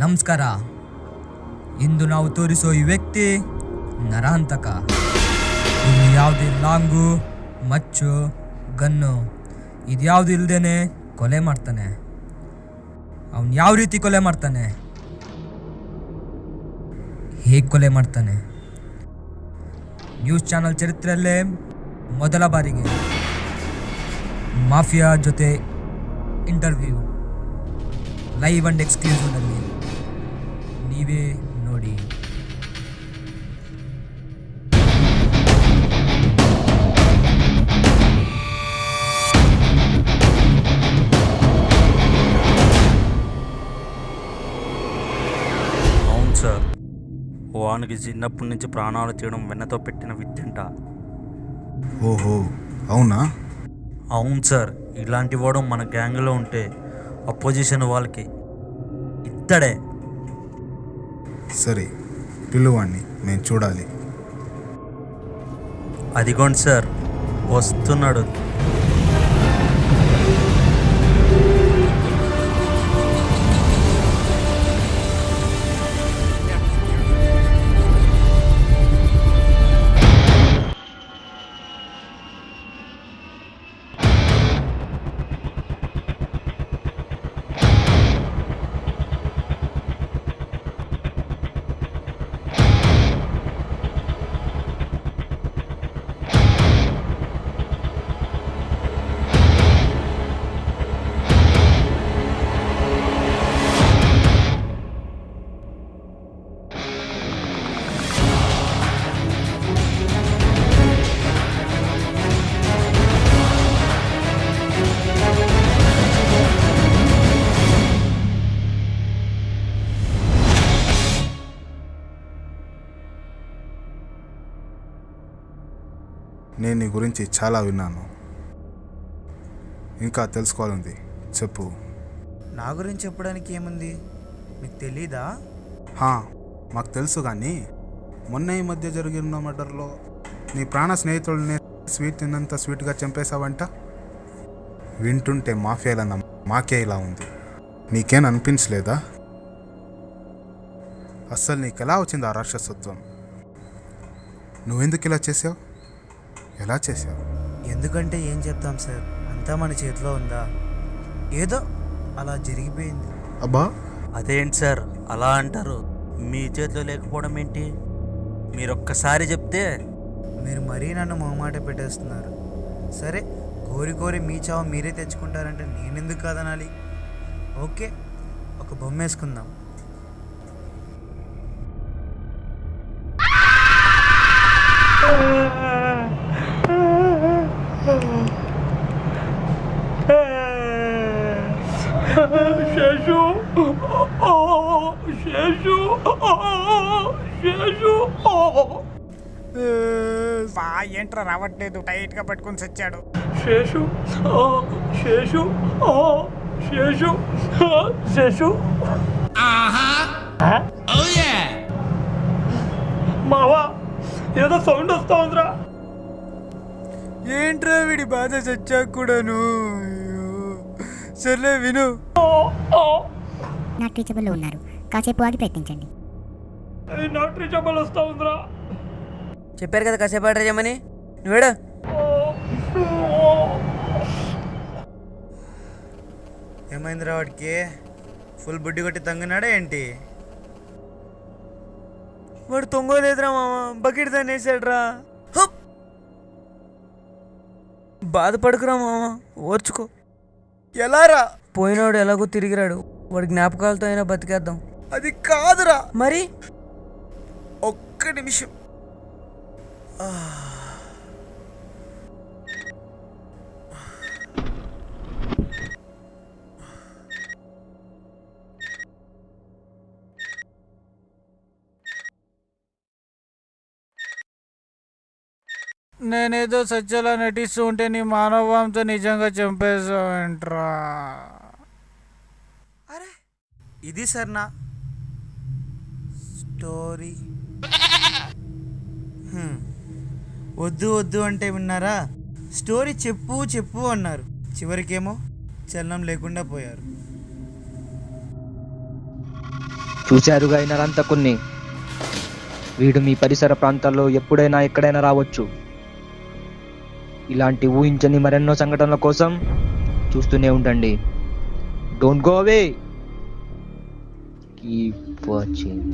ನಮಸ್ಕಾರ. ಇಂದು ನಾವು ತೋರಿಸೋ ಈ ವ್ಯಕ್ತಿ ನರಹಂತಕ. ಇನ್ನು ಯಾವುದೇ ಲಾಂಗು, ಮಚ್ಚು, ಗನ್ನು ಇದ್ಯಾವುದು ಇಲ್ಲದೇನೆ ಕೊಲೆ ಮಾಡ್ತಾನೆ. ಅವನು ಯಾವ ರೀತಿ ಕೊಲೆ ಮಾಡ್ತಾನೆ, ಹೇಗೆ ಕೊಲೆ ಮಾಡ್ತಾನೆ, ನ್ಯೂಸ್ ಚಾನಲ್ ಚರಿತ್ರೆಯಲ್ಲೇ ಮೊದಲ ಬಾರಿಗೆ ಮಾಫಿಯಾ ಜೊತೆ ಇಂಟರ್ವ್ಯೂ ಲೈವ್ ಅಂಡ್ ಎಕ್ಸ್ಕ್ಲೂಸಿವ್ನಲ್ಲಿ ನೀವೇ ನೋಡಿ. అవును సార్, వానికి చిన్నప్పటి నుంచి ప్రాణాలు తీయడం వెన్నతో పెట్టిన విద్యంట. ఓహో, అవునా? అవును సార్, ఇలాంటి వాడు మన గ్యాంగ్లో ఉంటే అపోజిషన్ వాళ్ళకి ఇత్తడే. సరే, పిలువాణ్ణి, నేను చూడాలి. అదిగోండి సార్, వస్తున్నాడు. నేను నీ గురించి చాలా విన్నాను, ఇంకా తెలుసుకోవాలంది. చెప్పు. నా గురించి చెప్పడానికి ఏముంది, మీకు తెలీదా? మాకు తెలుసు, కానీ మొన్న ఈ మధ్య జరిగిన మర్డర్లో నీ ప్రాణ స్నేహితుడిని స్వీట్ తిన్నంత స్వీట్గా చంపేశావంట. వింటుంటే మాఫియాలన్న మాకే ఇలా ఉంది. నీకేం అనిపించలేదా? అస్సలు నీకు ఎలా వచ్చింది ఆ రాక్షసత్వం? నువ్వెందుకు ఇలా చేసావు? ఎలా చేసావు? ఎందుకంటే ఏం చెప్తాం సార్, అంతా మన చేతిలో ఉందా? ఏదో అలా జరిగిపోయింది. అబ్బా, అదేంటి సార్ అలా అంటారు? మీ చేతిలో లేకపోవడం ఏంటి? మీరొక్కసారి చెప్తే. మీరు మరీ నన్ను మొహమాట పెట్టేస్తున్నారు. సరే, కోరి కోరి మీ చావు మీరే తెచ్చుకుంటారంటే నేనెందుకు కాదనాలి? ఓకే, ఒక బొమ్మ వేసుకుందాం. శేషు, శేషు, శేషు. ఏంట్రా రావట్లేదు, టైట్ గా పట్టుకుని చచ్చాడు. శేషు, శేషు, శేషు, శేషు. మావా, ఏదో సౌండ్ వస్తా ఉందిరా. ఏంట్రా వీడి బాధ చచ్చాక కూడాను. సర్లే విను. నాట్ రీచబుల్లో ఉన్నారు, కాసేపు ఆగి ప్రయత్నించండి. నాట్ రీచబుల్ వస్తా ఉందిరా. చెప్పారు కదా కాసేపు ఆర్డర్ చేయమని. నువ్వేడా ఏమైందిరా వాడికి? ఫుల్ బుడ్డి కొట్టి తంగినాడా ఏంటి? వాడు తొంగోలేదురా మామ, బకెట్ తనేసాడ్రా. బాధపడుకురా మామ, ఓర్చుకో. ఎలారా? పోయినోడు ఎలాగో తిరిగిరాడు, వాడి జ్ఞాపకాలతో అయినా బతికేద్దాం. అది కాదురా. మరి ఒక్క నిమిషం. నేనేదో సత్యలా నటిస్తూ ఉంటే నీ మానవంతో నిజంగా చంపేసావేంట్రా? అరే, ఇది సార్ నా స్టోరీ. వద్దు వద్దు అంటే విన్నారా? స్టోరీ చెప్పు చెప్పు అన్నారు, చివరికేమో చలనం లేకుండా పోయారు. చూశారుగా ఈ నరంతకుణ్ణి. వీడు మీ పరిసర ప్రాంతాల్లో ఎప్పుడైనా ఎక్కడైనా రావచ్చు. ఇలాంటి ఊహించని మరెన్నో సంఘటనల కోసం చూస్తూనే ఉండండి. Don't go away, keep watching.